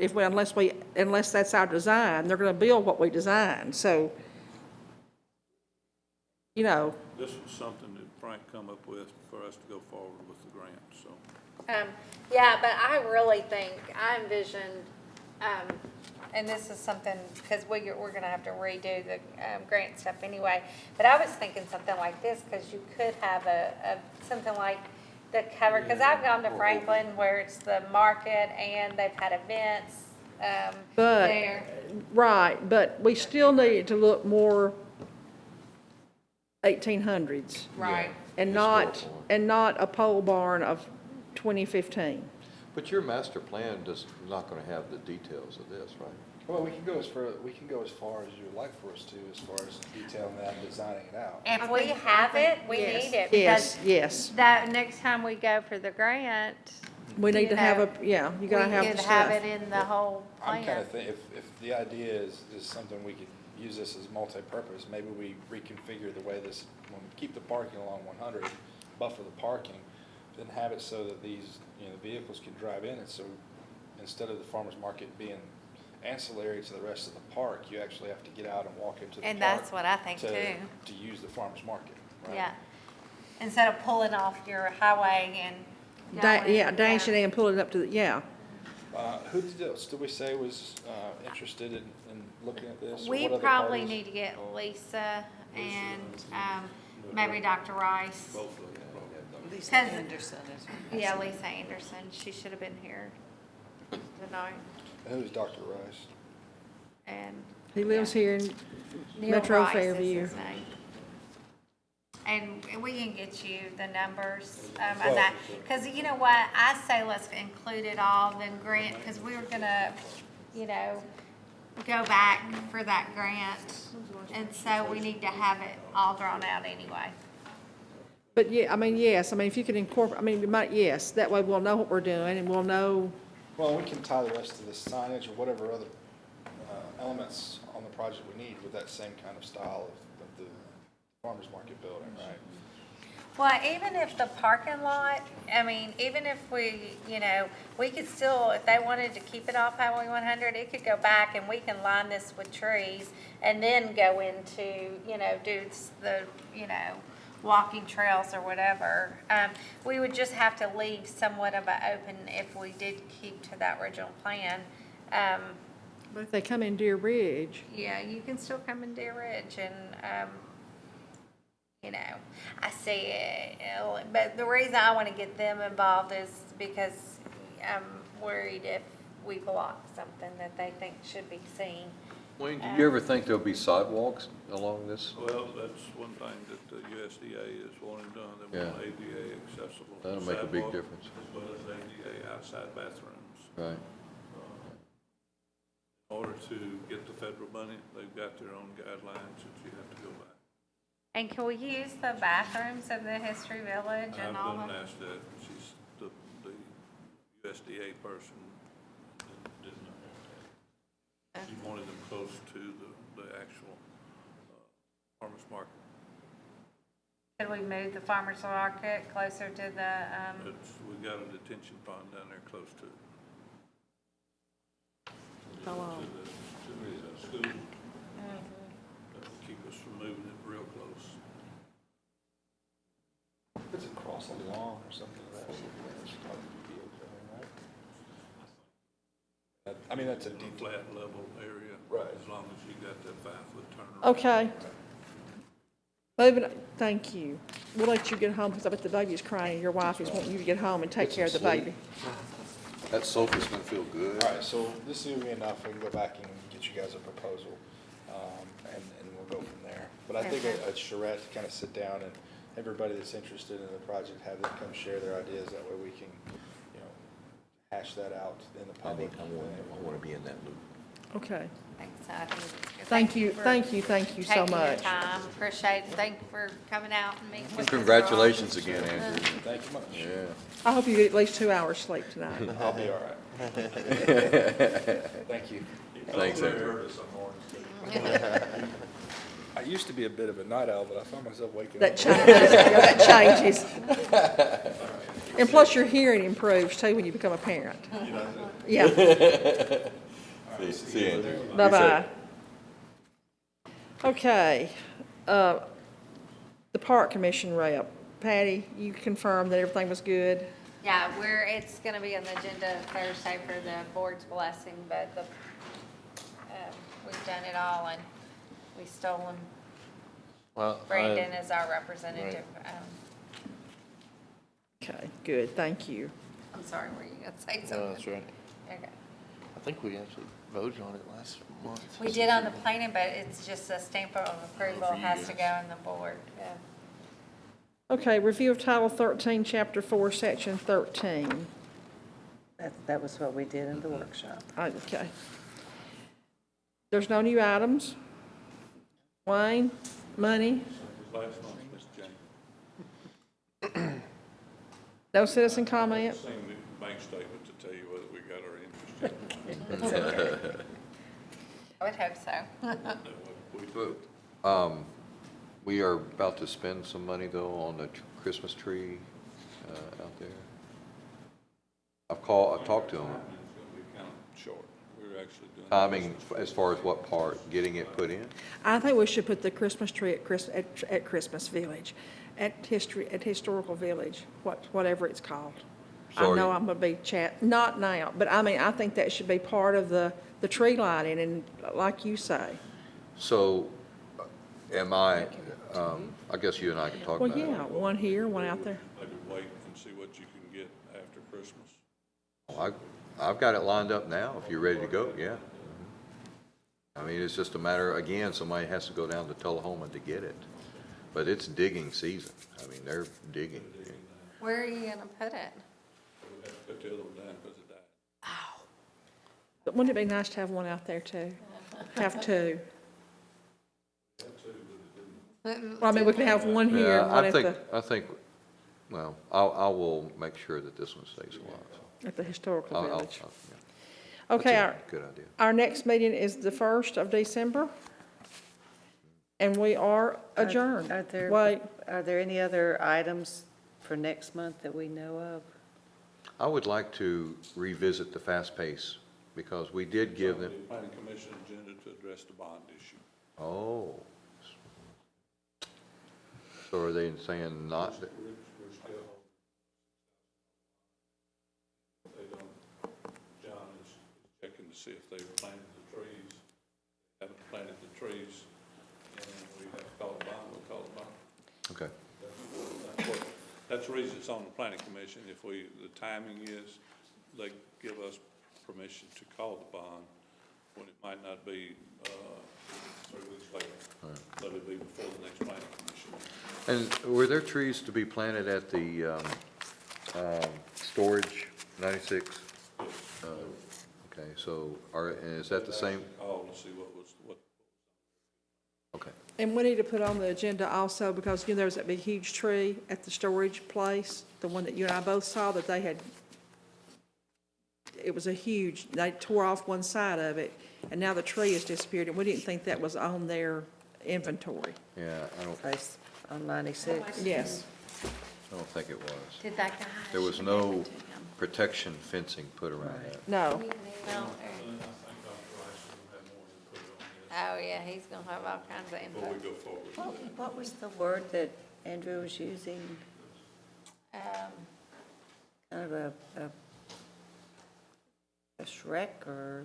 if we, unless that's our design, they're gonna build what we design, so, you know, This was something that Frank come up with for us to go forward with the grant, so. Yeah, but I really think, I envisioned, and this is something, because we're gonna have to redo the, grant stuff anyway, but I was thinking something like this, because you could have something like the cover, because I've gone to Franklin where it's the market and they've had events, but, there. right, but we still need it to look more 1800s. Right. And not a pole barn of 2015. but your master plan does, not gonna have the details of this, right? Well, we can go as far as you would like for us to, as far as detailing that and designing it out. If we have it, we need it. Yes, Because yes. that, next time we go for the grant, We need you to have know, you gotta have we the could have stuff. it in the whole I'm kind plan. of thinking, if the idea is something we could use this as multi-purpose, maybe we reconfigure the way this, when we keep the parking along 100, buffer the parking, then have it so that these, the vehicles can drive in, and so instead of the farmer's market being ancillary to the rest of the park, you actually have to get out and walk into the park. And that's what I think to- too. To use the farmer's market, right? Yeah. Instead of pulling off your highway and going. Yeah, dashing in and pulling it up to the, yeah. Who else did we say was interested in looking at this? or We what other probably parties? need to get Lisa and, maybe Dr. Rice. Both of them probably. Lisa 'Cause- Anderson is. Yeah, Lisa Anderson. She should have been here tonight. Who's Dr. Rice? And He lives here in Neil Metro Rice is Fairview. his name. And we can get you the numbers of Well- that, because you know what, I say let's include it all, then grant, because we were gonna, go back for that grant. And so we need to have it all drawn out anyway. But yeah, I mean, yes, I mean, if you could incorporate, I mean, yes, that way we'll know what we're doing and we'll know, Well, we can tie the rest of the signage or whatever other elements on the project we need with that same kind of style of the farmer's market building, right? Well, even if the parking lot, I mean, even if we, we could still, if they wanted to keep it off Highway 100, it could go back and we can line this with trees and then go into, do the, walking trails or whatever. We would just have to leave somewhat of an open if we did keep to that original plan. but if they come in Deer Ridge, Yeah, you can still come in Deer Ridge and, I see it, but the reason I want to get them involved is because I'm worried if we block something that they think should be seen. Wayne, do you ever think there'll be sidewalks along this? Well, that's one thing that the USDA is wanting done, they want Yeah. ADA accessible. That'll make a big sidewalk difference. As well as ADA outside bathrooms. Right. In order to get the federal money, they've got their own guidelines that you have to go by. And can we use the bathrooms of the History Village and all I've of? been asked that, she's, the USDA person didn't know. She wanted them close to the actual farmer's market. Could we move the farmer's market closer to the, We got a detention pond down there close to it. How long? To the school. That will keep us from moving it real close. If it's across a lawn or something like that, that's probably be okay, right? I mean, that's a In a deep, flat level area. Right. As long as you got that 5-foot turnaround. okay. Moving, thank you. We'll let you get home, because I bet the baby's crying, your wife is wanting you to get home and take Get care of the some sleep. baby. That sofa's gonna feel good. all right, so this will be enough, we can go back and get you guys a proposal, and we'll go from there. But I think a charrette to kind of sit down and everybody that's interested in the project, have them come share their ideas, that way we can, hash that out in the I public. think I wanna be in that loop. Okay. thanks, I think it's good. Thank you, for thank you so taking your much. time. Appreciate it. Thank you for coming out and meeting with us. Congratulations again, Andrew. Thank you much. Yeah. I hope you get at least 2 hours sleep tonight. I'll be all right. Thank you. Thanks, Andrew. Early some mornings. I used to be a bit of a night owl, but I found myself waking That up. changes, yeah, that changes. And plus your hearing improves too when you become a parent. Yeah, See you, Andrew. bye-bye. Okay, the Park Commission rep, Patty, you confirmed that everything was good? Yeah, it's gonna be on the agenda Thursday for the board's blessing, but we've done it all and we've stolen Well, Brandon as our representative. Okay, good, thank you. I'm sorry, were you gonna say No, something? that's right. Okay. I think we actually voted on it last month. We did on the planning, but it's just a stamp of approval For you has to guys. go in the board. Yeah. Okay, review of Title 13, Chapter 4, Section 13. That was what we did in the workshop. Okay. There's no new items. Wayne, money, Last month, Mr. James, no citizen comment? seen the bank statement to tell you whether we got our interest in. I would hope so. We do. We are about to spend some money though on the Christmas tree out there. I've talked to them. It's gonna be kind of short. We're actually doing. Timing as far as what part, getting it put in? I think we should put the Christmas tree at Christmas Village, at Historical Village, whatever it's called. I So are know you- I'm gonna be not now, but I mean, I think that should be part of the tree lighting, and like you say. So I guess you and I can talk Well, about it. yeah, one here, one out there. Maybe wait and see what you can get after Christmas. I've got it lined up now, if you're ready to go, yeah. I mean, it's just a matter, again, somebody has to go down to Tullahoma to get it. But it's digging season. I mean, they're digging. Where are you gonna put it? We have to put the other one down because it died. But wouldn't it be nice to have one out there too? Have two. Well, I mean, we can have one here Yeah, and one I think, well, I will make sure that this one stays a while. so. at the Historical I'll- Village. yeah. Okay, That's a good idea. our next meeting is the 1st of December, and we are adjourned. Wait, Are there any other items for next month that we know of? I would like to revisit the fast pace, because we did give them, The planning commission agenda to address the bond issue. oh. So are they saying not, that- We're still, they don't, John is checking to see if they've planted the trees. They haven't planted the trees, and we have to call a bond, we'll call a bond. okay, That's the reason it's on the planning commission. If the timing is, they give us permission to call the bond when it might not be, 3 weeks later. Let it be before the next planning commission. and were there trees to be planted at the, storage 96? Okay, so is that the same? Call to see what. Okay, and we need to put on the agenda also, because, you know, there's that big huge tree at the storage place, the one that you and I both saw, that they had, it was they tore off one side of it, and now the tree has disappeared, and we didn't think that was on their inventory. yeah, I don't Place on 96? Yes. think it was. Did that guy? There was no protection fencing put around that. No. Oh, yeah, he's gonna have all kinds of Before we input. go forward. What was the word that Andrew was using? Kind of a Shrek or?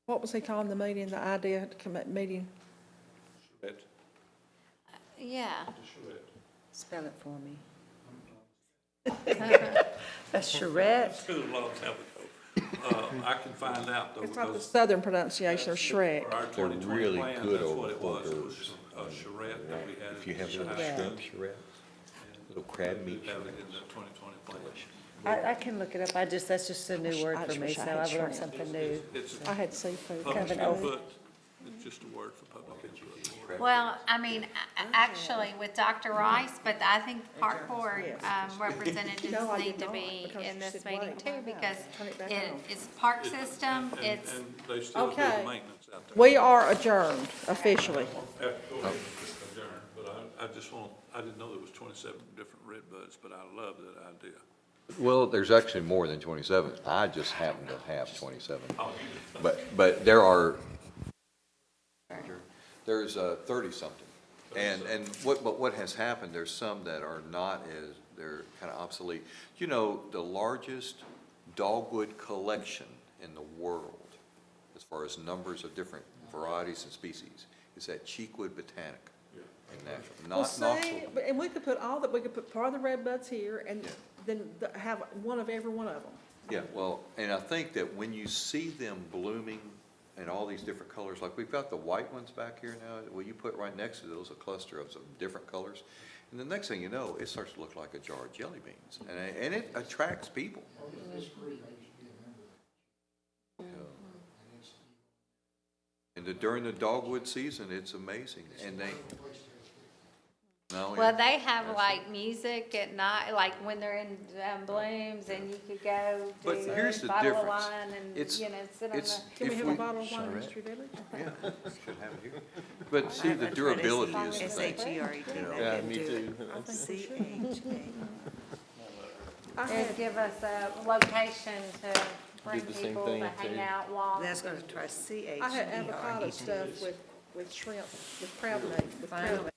What was he calling the meeting, the idea meeting? Charette, Yeah. charette. Spell it for me. A charrette? It's been a long time ago. I can find out though, It's not the because southern pronunciation of Shrek. for our They're 2020 really plan, good that's over what it was. It hors was a charrette that we had. If you have in little the house. shrimp charette, little crab meat We have it charette. in the 2020 plan. I can look it up. That's just a new word I for just me, wish I so had I've learned shrimp. something new. It's I had seafood. public Kind of an input, It's just a word for public input. Well, I mean, actually with Dr. Rice, but I think the park board representatives No, I need did to not, be because in you this said meeting wait. too, because Turn it back it on. is park system, And- it's, And they still do the Okay. maintenance out there. We are adjourned officially. Go ahead, adjourn, but I just want, I didn't know there was 27 different red buds, but I love that idea. Well, there's actually more than 27. I just happen to have 27. But there are, there's 30-something. And what has happened, there's some that are not as, they're kind of obsolete. You know, the largest dogwood collection in the world, as far as numbers of different varieties and species, is at Cheekwood Botanic in Nashville, Well, not see, Knoxville. but- and we could put all that, we could put part of the red buds here and Yeah. then have one of every one of them. Yeah, well, and I think that when you see them blooming in all these different colors, like we've got the white ones back here now, well, you put right next to those a cluster of some different colors. And the next thing you know, it starts to look like a jar of jelly beans, and it attracts people. It's free, I used to be a member of it. And it's, During the dogwood season, it's amazing, and they, no, well, yeah. they have like music at night, like when they're in blooms, and you could go But do here's the a bottle of difference. wine and, It's- you know, sit on it's- the. Can we If have we- a bottle of wine in Mystery Village? Yeah, should have it here. But see, the durability is the thing. S-H-E-R-E-T. Yeah, me too. C-H-A. I And had, give us a location to bring Did the same people thing to hang too. out, walk. That's gonna try C-H-E-R-E-T. I had avocado stuff with shrimp, with crab meat, with crab meat.